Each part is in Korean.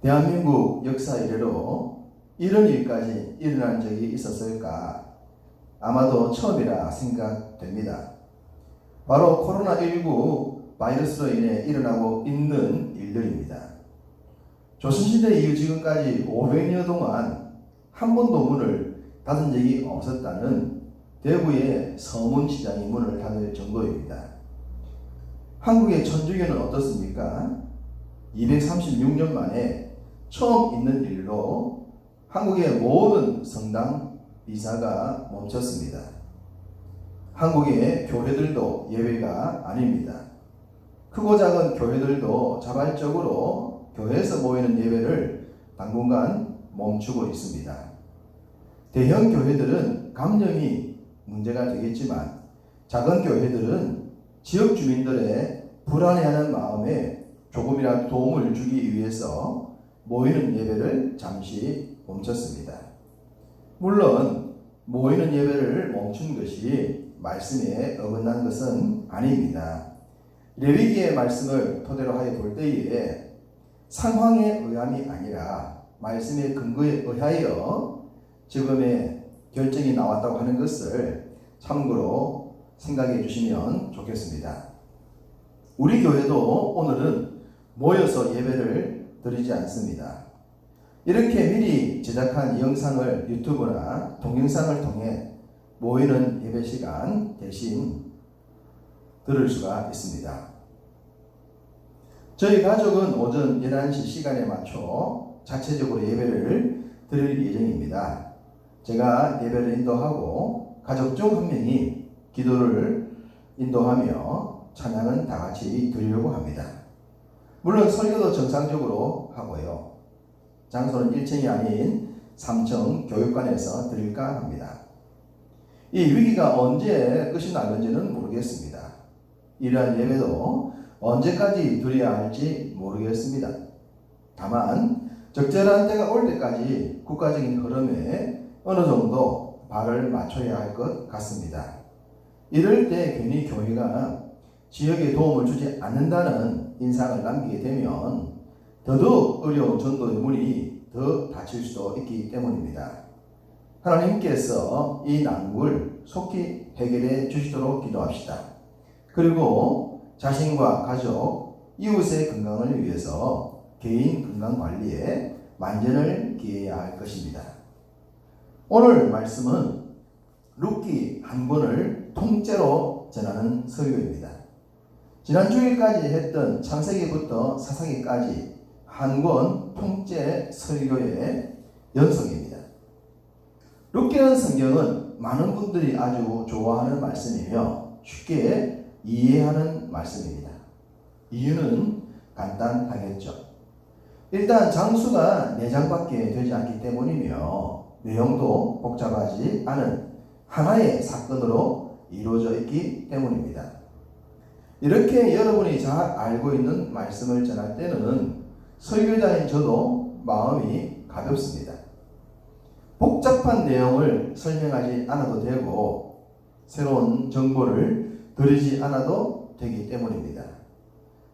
대한민국 역사 이래로 이런 일까지 일어난 적이 있었을까? 아마도 처음이라 생각됩니다. 바로 코로나19 바이러스로 인해 일어나고 있는 일들입니다. 조선시대 이후 지금까지 500여 동안 한 번도 문을 닫은 적이 없었다는 대구의 서문시장이 문을 닫을 정도입니다. 한국의 천주교는 어떻습니까? 236년 만에 처음 있는 일로 한국의 모든 성당 미사가 멈췄습니다. 한국의 교회들도 예외가 아닙니다. 크고 작은 교회들도 자발적으로 교회에서 모이는 예배를 당분간 멈추고 있습니다. 대형 교회들은 감염이 문제가 되겠지만 작은 교회들은 지역 주민들의 불안해하는 마음에 조금이라도 도움을 주기 위해서 모이는 예배를 잠시 멈췄습니다. 물론 모이는 예배를 멈춘 것이 말씀에 어긋난 것은 아닙니다. 레위기의 말씀을 토대로 하여 볼 때에 상황에 의함이 아니라 말씀의 근거에 의하여 지금의 결정이 나왔다고 하는 것을 참고로 생각해 주시면 좋겠습니다. 우리 교회도 오늘은 모여서 예배를 드리지 않습니다. 이렇게 미리 제작한 영상을 유튜브나 동영상을 통해 모이는 예배 시간 대신 들을 수가 있습니다. 저희 가족은 오전 11시 시간에 맞춰 자체적으로 예배를 드릴 예정입니다. 제가 예배를 인도하고 가족 중 한 명이 기도를 인도하며 찬양은 다 같이 드리려고 합니다. 물론 설교도 정상적으로 하고요. 장소는 1층이 아닌 3층 교육관에서 드릴까 합니다. 이 위기가 언제 끝이 나는지는 모르겠습니다. 이러한 예배도 언제까지 드려야 할지 모르겠습니다. 다만 적절한 때가 올 때까지 국가적인 흐름에 어느 정도 발을 맞춰야 할 것 같습니다. 이럴 때 괜히 교회가 지역에 도움을 주지 않는다는 인상을 남기게 되면 더더욱 어려운 전도의 문이 더 닫힐 수도 있기 때문입니다. 하나님께서 이 난국을 속히 해결해 주시도록 기도합시다. 그리고 자신과 가족, 이웃의 건강을 위해서 개인 건강관리에 만전을 기해야 할 것입니다. 오늘 말씀은 룻기 한 권을 통째로 전하는 설교입니다. 지난 주일까지 했던 창세기부터 사사기까지 한 권 통째 설교의 연속입니다. 룻기는 성경은 많은 분들이 아주 좋아하는 말씀이며 쉽게 이해하는 말씀입니다. 이유는 간단하겠죠. 일단 장수가 4장밖에 되지 않기 때문이며 내용도 복잡하지 않은 하나의 사건으로 이루어져 있기 때문입니다. 이렇게 여러분이 잘 알고 있는 말씀을 전할 때는 설교자인 저도 마음이 가볍습니다. 복잡한 내용을 설명하지 않아도 되고 새로운 정보를 드리지 않아도 되기 때문입니다.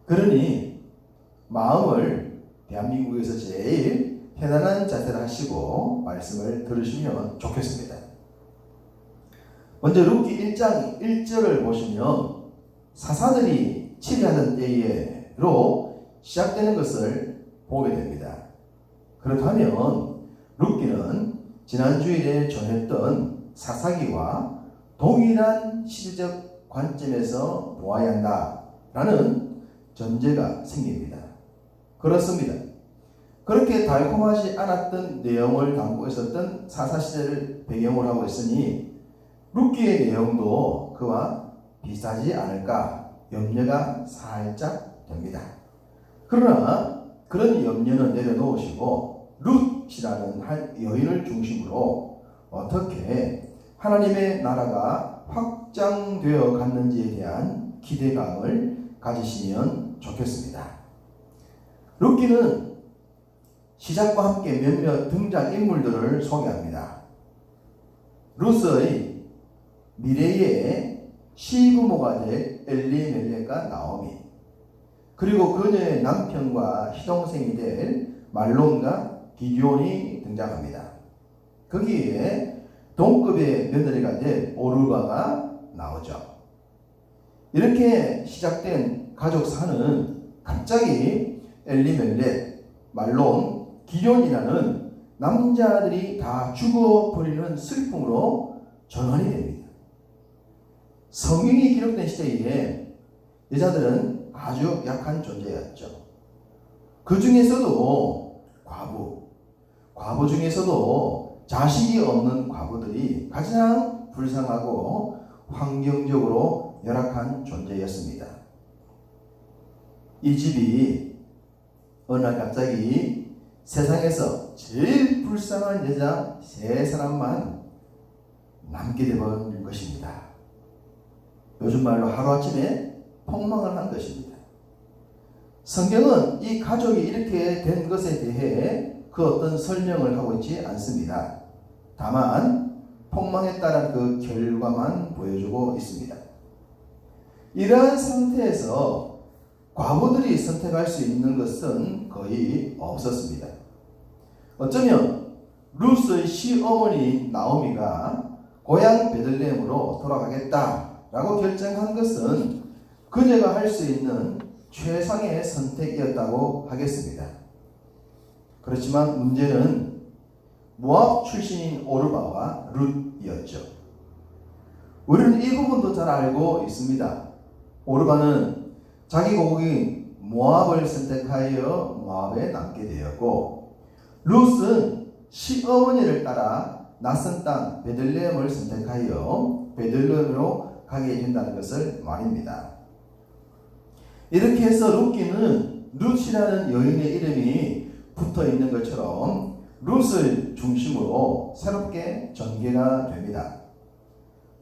그러니 마음을 대한민국에서 제일 편안한 자세를 하시고 말씀을 들으시면 좋겠습니다. 먼저 룻기 1장 1절을 보시면 사사들이 치리하던 때에로 시작되는 것을 보게 됩니다. 그렇다면 룻기는 지난 주일에 전했던 사사기와 동일한 시대적 관점에서 보아야 한다라는 전제가 생깁니다. 그렇습니다. 그렇게 달콤하지 않았던 내용을 담고 있었던 사사시대를 배경으로 하고 있으니 룻기의 내용도 그와 비슷하지 않을까 염려가 살짝 됩니다. 그러나 그런 염려는 내려놓으시고 룻이라는 한 여인을 중심으로 어떻게 하나님의 나라가 확장되어 갔는지에 대한 기대감을 가지시면 좋겠습니다. 룻기는 시작과 함께 몇몇 등장인물들을 소개합니다. 룻의 미래의 시부모가 될 엘리멜렉과 나오미, 그리고 그녀의 남편과 시동생이 될 말론과 기디온이 등장합니다. 거기에 동급의 며느리가 될 오르바가 나오죠. 이렇게 시작된 가족사는 갑자기 엘리멜렉, 말론, 기디온이라는 남자들이 다 죽어버리는 슬픔으로 전환이 됩니다. 성경이 기록된 시대에 여자들은 아주 약한 존재였죠. 그 중에서도 과부 중에서도 자식이 없는 과부들이 가장 불쌍하고 환경적으로 열악한 존재였습니다. 이 집이 어느 날 갑자기 세상에서 제일 불쌍한 여자 3사람만 남게 되어버린 것입니다. 요즘 말로 하루아침에 폭망을 한 것입니다. 성경은 이 가족이 이렇게 된 것에 대해 그 어떤 설명을 하고 있지 않습니다. 다만 폭망했다는 그 결과만 보여주고 있습니다. 이러한 상태에서 과부들이 선택할 수 있는 것은 거의 없었습니다. 어쩌면 루스의 시어머니 나오미가 고향 베들레헴으로 돌아가겠다라고 결정한 것은 그녀가 할 수 있는 최상의 선택이었다고 하겠습니다. 그렇지만 문제는 모압 출신인 오르바와 룻이었죠. 우리는 이 부분도 잘 알고 있습니다. 오르바는 자기 고국인 모압을 선택하여 모압에 남게 되었고, 룻은 시어머니를 따라 낯선 땅 베들레헴을 선택하여 베들레헴으로 가게 된다는 것을 말입니다. 이렇게 해서 룻기는 룻이라는 여인의 이름이 붙어 있는 것처럼 룻을 중심으로 새롭게 전개가 됩니다.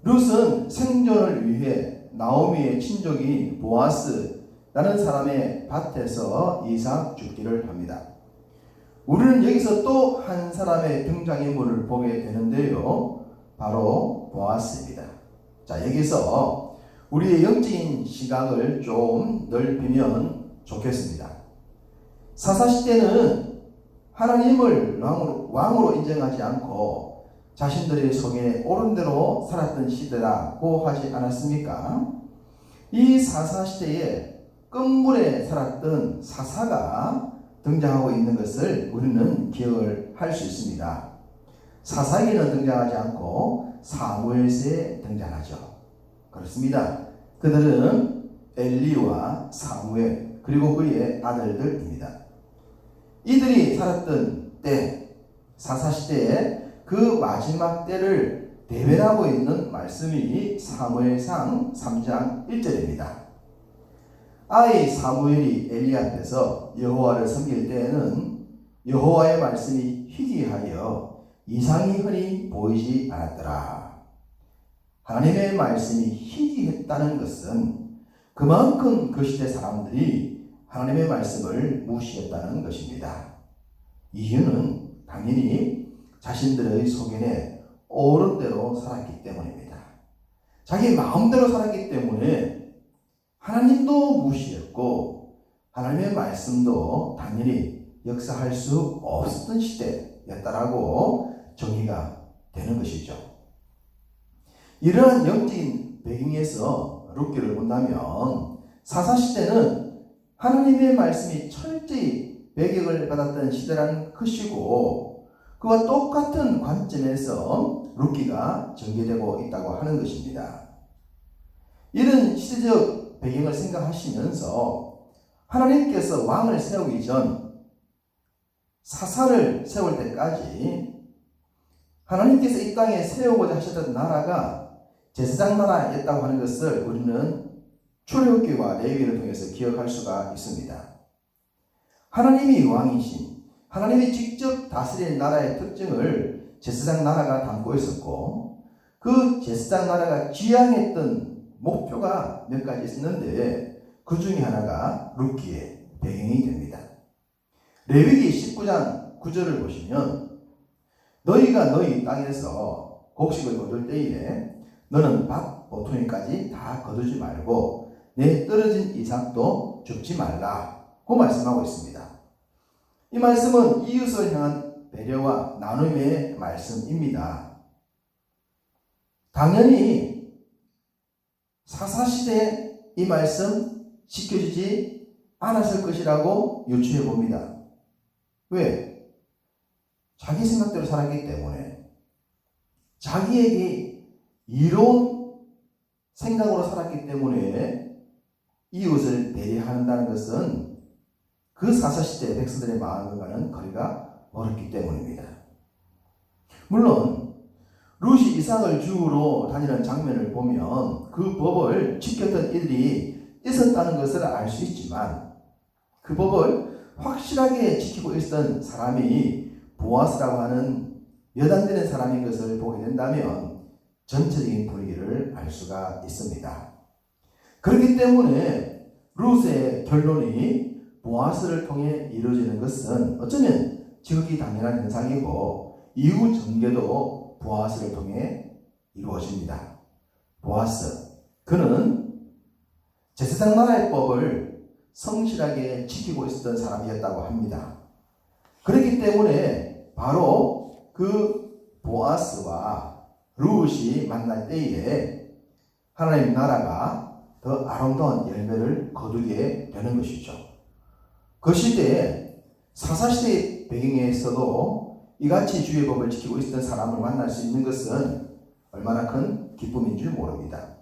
룻은 생존을 위해 나오미의 친족인 보아스라는 사람의 밭에서 이삭 죽기를 합니다. 우리는 여기서 또 한 사람의 등장인물을 보게 되는데요. 바로 보아스입니다. 자, 여기서 우리의 영적인 시각을 좀 넓히면 좋겠습니다. 사사시대는 하나님을 왕으로 인정하지 않고 자신들의 속에 옳은 대로 살았던 시대라고 하지 않았습니까? 이 사사시대에 끝물에 살았던 사사가 등장하고 있는 것을 우리는 기억을 할 수 있습니다. 사사기는 등장하지 않고 사무엘서에 등장하죠. 그렇습니다. 그들은 엘리와 사무엘 그리고 그의 아들들입니다. 이들이 살았던 때, 사사시대에 그 마지막 때를 대변하고 있는 말씀이 사무엘상 3장 1절입니다. 아이 사무엘이 엘리 앞에서 여호와를 섬길 때에는 여호와의 말씀이 희귀하여 이상이 흔히 보이지 않았더라. 하나님의 말씀이 희귀했다는 것은 그만큼 그 시대 사람들이 하나님의 말씀을 무시했다는 것입니다. 이유는 당연히 자신들의 속에 옳은 대로 살았기 때문입니다. 자기 마음대로 살았기 때문에 하나님도 무시했고 하나님의 말씀도 당연히 역사할 수 없었던 시대였다라고 정의가 되는 것이죠. 이러한 영적인 배경에서 룻기를 본다면 사사시대는 하나님의 말씀이 철저히 배격을 받았던 시대라는 것이고, 그와 똑같은 관점에서 룻기가 전개되고 있다고 하는 것입니다. 이런 시대적 배경을 생각하시면서 하나님께서 왕을 세우기 전 사사를 세울 때까지 하나님께서 이 땅에 세우고자 하셨던 나라가 제사장 나라였다고 하는 것을 우리는 출애굽기와 레위기를 통해서 기억할 수가 있습니다. 하나님이 왕이신, 하나님이 직접 다스리는 나라의 특징을 제사장 나라가 담고 있었고, 그 제사장 나라가 지향했던 목표가 몇 가지 있었는데 그 중에 하나가 룻기의 배경이 됩니다. 레위기 19장 9절을 보시면 너희가 너희 땅에서 곡식을 거둘 때에 너는 밭 보토니까지 다 거두지 말고 내 떨어진 이삭도 서로 죽지 말라고 말씀하고 있습니다. 이 말씀은 이웃을 향한 배려와 나눔의 말씀입니다. 당연히 사사시대에 이 말씀 지켜지지 않았을 것이라고 유추해 봅니다. 왜? 자기 생각대로 살았기 때문에, 자기에게 이로운 생각으로 살았기 때문에 이웃을 배려한다는 것은 그 사사시대 백성들의 마음과는 거리가 멀었기 때문입니다. 물론 룻이 이삭을 주우러 다니는 장면을 보면 그 법을 지켰던 이들이 있었다는 것을 알 수 있지만, 그 법을 확실하게 지키고 있었던 사람이 보아스라고 하는 몇 안 되는 사람인 것을 보게 된다면 전체적인 분위기를 알 수가 있습니다. 그렇기 때문에 룻의 결론이 보아스를 통해 이루어지는 것은 어쩌면 지극히 당연한 현상이고, 이후 전개도 보아스를 통해 이루어집니다. 보아스, 그는 제사장 나라의 법을 성실하게 지키고 있었던 사람이었다고 합니다. 그렇기 때문에 바로 그 보아스와 룻이 만날 때에 하나님 나라가 더 아름다운 열매를 거두게 되는 것이죠. 그 시대에 사사시대의 배경에서도 이같이 주의 법을 지키고 있었던 사람을 만날 수 있는 것은 얼마나 큰 기쁨인 줄 모릅니다.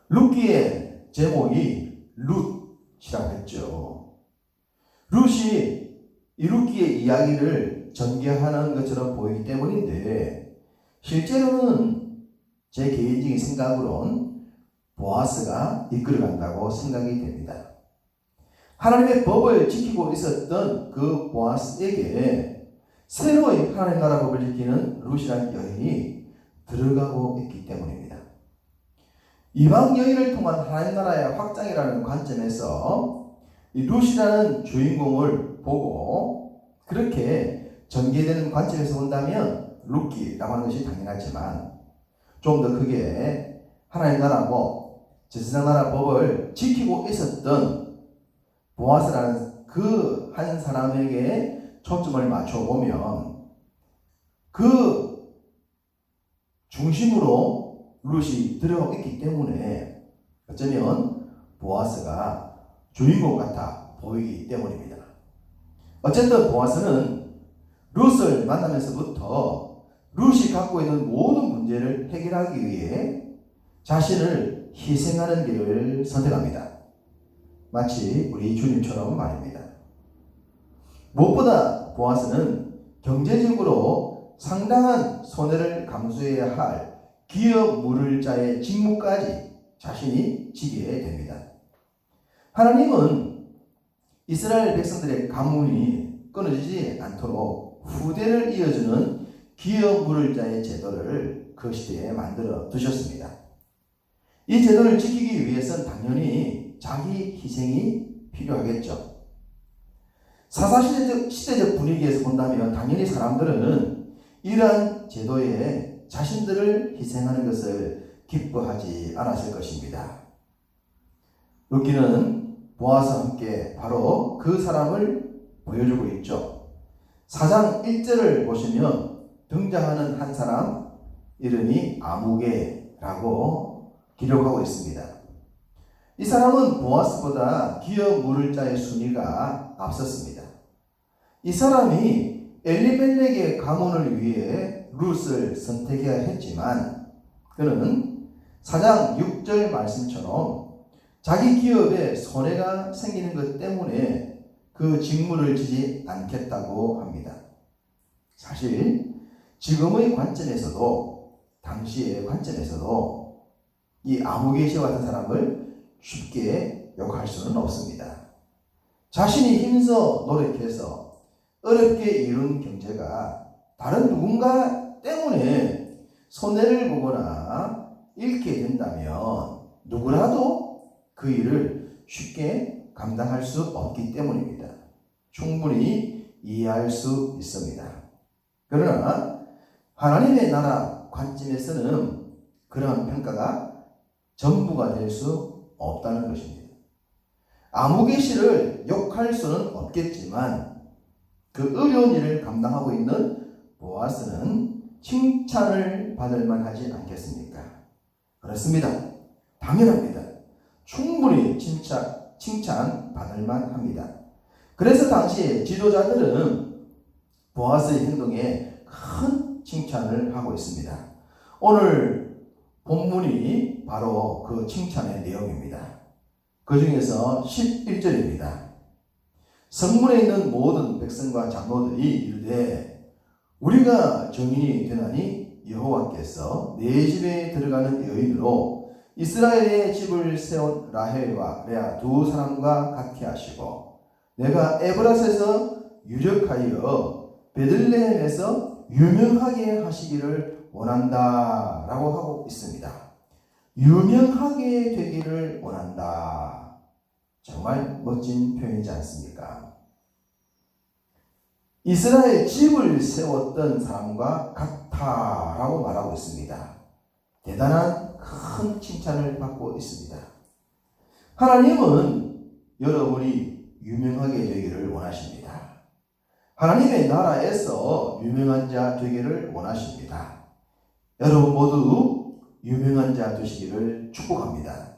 룻기의 제목이 룻이라고 했죠. 룻이 이 룻기의 이야기를 전개하는 것처럼 보이기 때문인데, 실제로는 제 개인적인 생각으로는 보아스가 이끌어간다고 생각이 됩니다. 하나님의 법을 지키고 있었던 그 보아스에게 새로이 하나님 나라 법을 지키는 룻이라는 여인이 들어가고 있기 때문입니다. 이방 여인을 통한 하나님 나라의 확장이라는 관점에서 이 룻이라는 주인공을 보고 그렇게 전개되는 관점에서 본다면 룻기라고 하는 것이 당연하지만, 좀 더 크게 하나님 나라 법, 제사장 나라 법을 지키고 있었던 보아스라는 그 한 사람에게 초점을 맞춰보면 그 중심으로 룻이 들어가고 있기 때문에 어쩌면 보아스가 주인공 같아 보이기 때문입니다. 어쨌든 보아스는 룻을 만나면서부터 룻이 갖고 있는 모든 문제를 해결하기 위해 자신을 희생하는 길을 선택합니다. 마치 우리 주님처럼 말입니다. 무엇보다 보아스는 경제적으로 상당한 손해를 감수해야 할 기업 물을 자의 직무까지 자신이 지게 됩니다. 하나님은 이스라엘 백성들의 가문이 끊어지지 않도록 후대를 이어주는 기업 물을 자의 제도를 그 시대에 만들어 두셨습니다. 이 제도를 지키기 위해서는 당연히 자기 희생이 필요하겠죠. 사사시대적 분위기에서 본다면 당연히 사람들은 이러한 제도에 자신들을 희생하는 것을 기뻐하지 않았을 것입니다. 룻기는 보아스와 함께 바로 그 사람을 보여주고 있죠. 4장 1절을 보시면 등장하는 한 사람 이름이 아무개라고 기록하고 있습니다. 이 사람은 보아스보다 기업 물을 자의 순위가 앞섰습니다. 이 사람이 엘리멜렉의 가문을 위해 룻을 선택해야 했지만 그는 4장 6절 말씀처럼 자기 기업에 손해가 생기는 것 때문에 그 직무를 지지 않겠다고 합니다. 사실 지금의 관점에서도 당시의 관점에서도 이 아무개 씨와 같은 사람을 쉽게 욕할 수는 없습니다. 자신이 힘써 노력해서 어렵게 이룬 경제가 다른 누군가 때문에 손해를 보거나 잃게 된다면 누구라도 그 일을 쉽게 감당할 수 없기 때문입니다. 충분히 이해할 수 있습니다. 그러나 하나님의 나라 관점에서는 그러한 평가가 전부가 될 수 없다는 것입니다. 아무개시를 욕할 수는 없겠지만 그 어려운 일을 감당하고 있는 보아스는 칭찬을 받을 만하지 않겠습니까? 그렇습니다. 당연합니다. 충분히 칭찬 받을 만합니다. 그래서 당시 지도자들은 보아스의 행동에 큰 칭찬을 하고 있습니다. 오늘 본문이 바로 그 칭찬의 내용입니다. 그 중에서 11절입니다. 성문에 있는 모든 백성과 장로들이 이르되 우리가 증인이 되나니 여호와께서 내 집에 들어가는 여인으로 이스라엘의 집을 세운 라헬과 레아 두 사람과 같게 하시고 내가 에브라스에서 유력하여 베들레헴에서 유명하게 하시기를 원한다 라고 하고 있습니다. 유명하게 되기를 원한다. 정말 멋진 표현이지 않습니까? 이스라엘 집을 세웠던 사람과 같다라고 말하고 있습니다. 대단한 큰 칭찬을 받고 있습니다. 하나님은 여러분이 유명하게 되기를 원하십니다. 하나님의 나라에서 유명한 자 되기를 원하십니다. 여러분 모두 유명한 자 되시기를 축복합니다.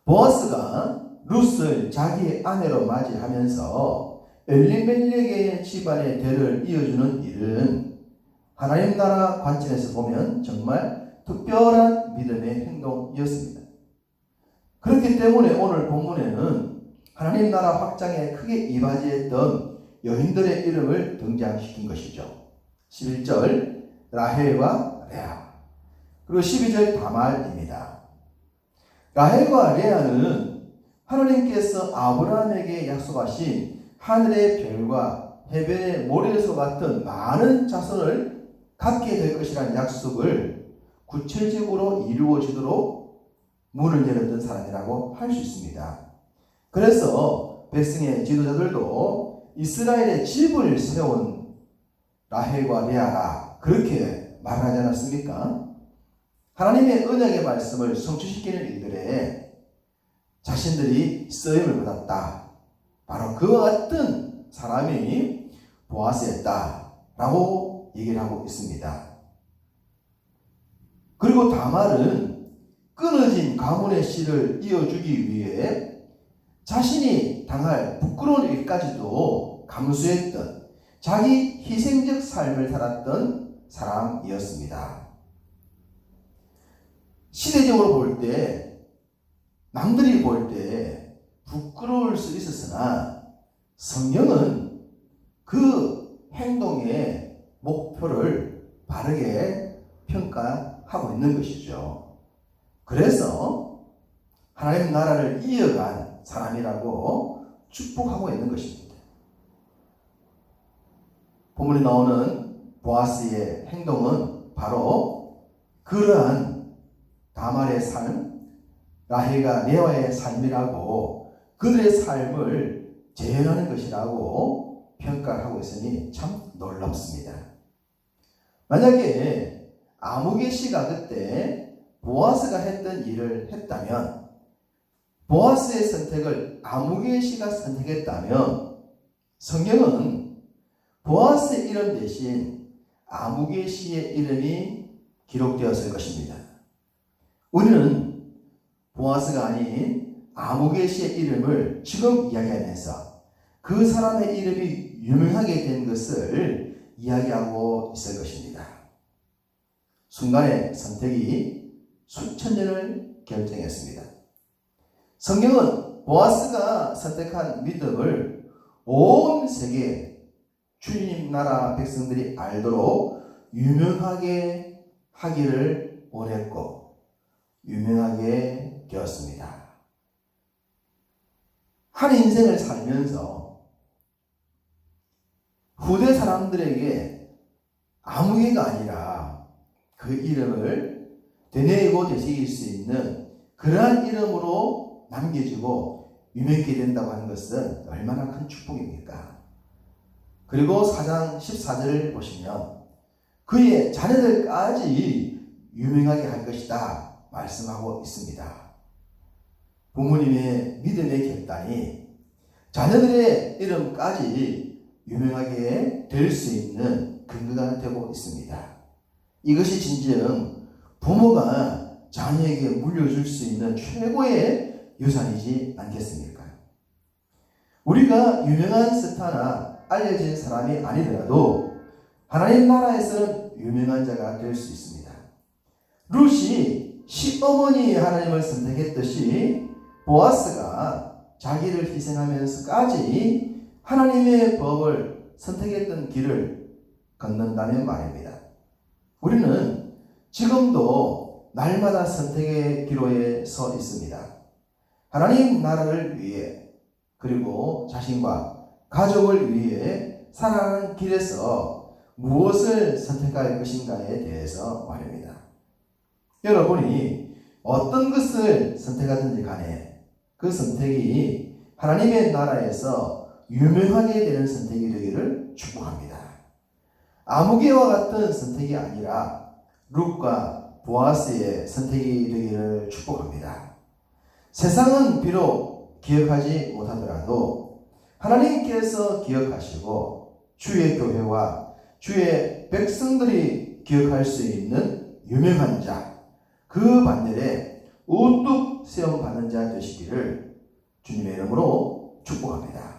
보아스가 룻을 자기의 아내로 맞이하면서 엘리멜렉의 집안의 대를 이어주는 일은 하나님 나라 관점에서 보면 정말 특별한 믿음의 행동이었습니다. 그렇기 때문에 오늘 본문에는 하나님 나라 확장에 크게 이바지했던 여인들의 이름을 등장시킨 것이죠. 11절 라헬과 레아 그리고 12절 다말입니다. 라헬과 레아는 하나님께서 아브라함에게 약속하신 하늘의 별과 해변의 모래소 같은 많은 자손을 갖게 될 것이라는 약속을 구체적으로 이루어지도록 문을 열었던 사람이라고 할 수 있습니다. 그래서 백성의 지도자들도 이스라엘의 집을 세운 라헬과 레아라 그렇게 말하지 않았습니까? 하나님의 언약의 말씀을 성취시키는 일들에 자신들이 쓰임을 받았다. 바로 그와 같은 사람이 보아스였다라고 얘기를 하고 있습니다. 그리고 다말은 끊어진 가문의 씨를 이어주기 위해 자신이 당할 부끄러운 일까지도 감수했던 자기 희생적 삶을 살았던 사람이었습니다. 시대적으로 볼 때, 남들이 볼 때 부끄러울 수 있었으나 성경은 그 행동의 목표를 바르게 평가하고 있는 것이죠. 그래서 하나님 나라를 이어간 사람이라고 축복하고 있는 것입니다. 본문에 나오는 보아스의 행동은 바로 그러한 다말의 삶, 라헬과 레아의 삶이라고 그들의 삶을 재현하는 것이라고 평가하고 있으니 참 놀랍습니다. 만약에 아무개시가 그때 보아스가 했던 일을 했다면 보아스의 선택을 아무개시가 선택했다면 성경은 보아스의 이름 대신 아무개시의 이름이 기록되었을 것입니다. 우리는 보아스가 아닌 아무개시의 이름을 지금 이야기하면서 그 사람의 이름이 유명하게 된 것을 이야기하고 있을 것입니다. 순간의 선택이 수천 년을 결정했습니다. 성경은 보아스가 선택한 믿음을 온 세계 주님 나라 백성들이 알도록 유명하게 하기를 원했고 유명하게 되었습니다. 한 인생을 살면서 후대 사람들에게 아무개가 아니라 그 이름을 되뇌이고 되새길 수 있는 그러한 이름으로 남겨지고 유명하게 된다고 하는 것은 얼마나 큰 축복입니까? 그리고 4장 14절을 보시면 그의 자녀들까지 유명하게 할 것이다 말씀하고 있습니다. 부모님의 믿음의 결단이 자녀들의 이름까지 유명하게 될 수 있는 근거가 되고 있습니다. 이것이 진정 부모가 자녀에게 물려줄 수 있는 최고의 유산이지 않겠습니까? 우리가 유명한 스타나 알려진 사람이 아니더라도 하나님 나라에서는 유명한 자가 될 수 있습니다. 룻이 시어머니 하나님을 선택했듯이 보아스가 자기를 희생하면서까지 하나님의 법을 선택했던 길을 걷는다는 말입니다. 우리는 지금도 날마다 선택의 기로에 서 있습니다. 하나님 나라를 위해 그리고 자신과 가족을 위해 살아가는 길에서 무엇을 선택할 것인가에 대해서 말입니다. 여러분이 어떤 것을 선택하든지 간에 그 선택이 하나님의 나라에서 유명하게 되는 선택이 되기를 축복합니다. 아무개와 같은 선택이 아니라 룻과 보아스의 선택이 되기를 축복합니다. 세상은 비록 기억하지 못하더라도 하나님께서 기억하시고 주의 교회와 주의 백성들이 기억할 수 있는 유명한 자, 그 반열에 우뚝 세움 받는 자 되시기를 주님의 이름으로 축복합니다.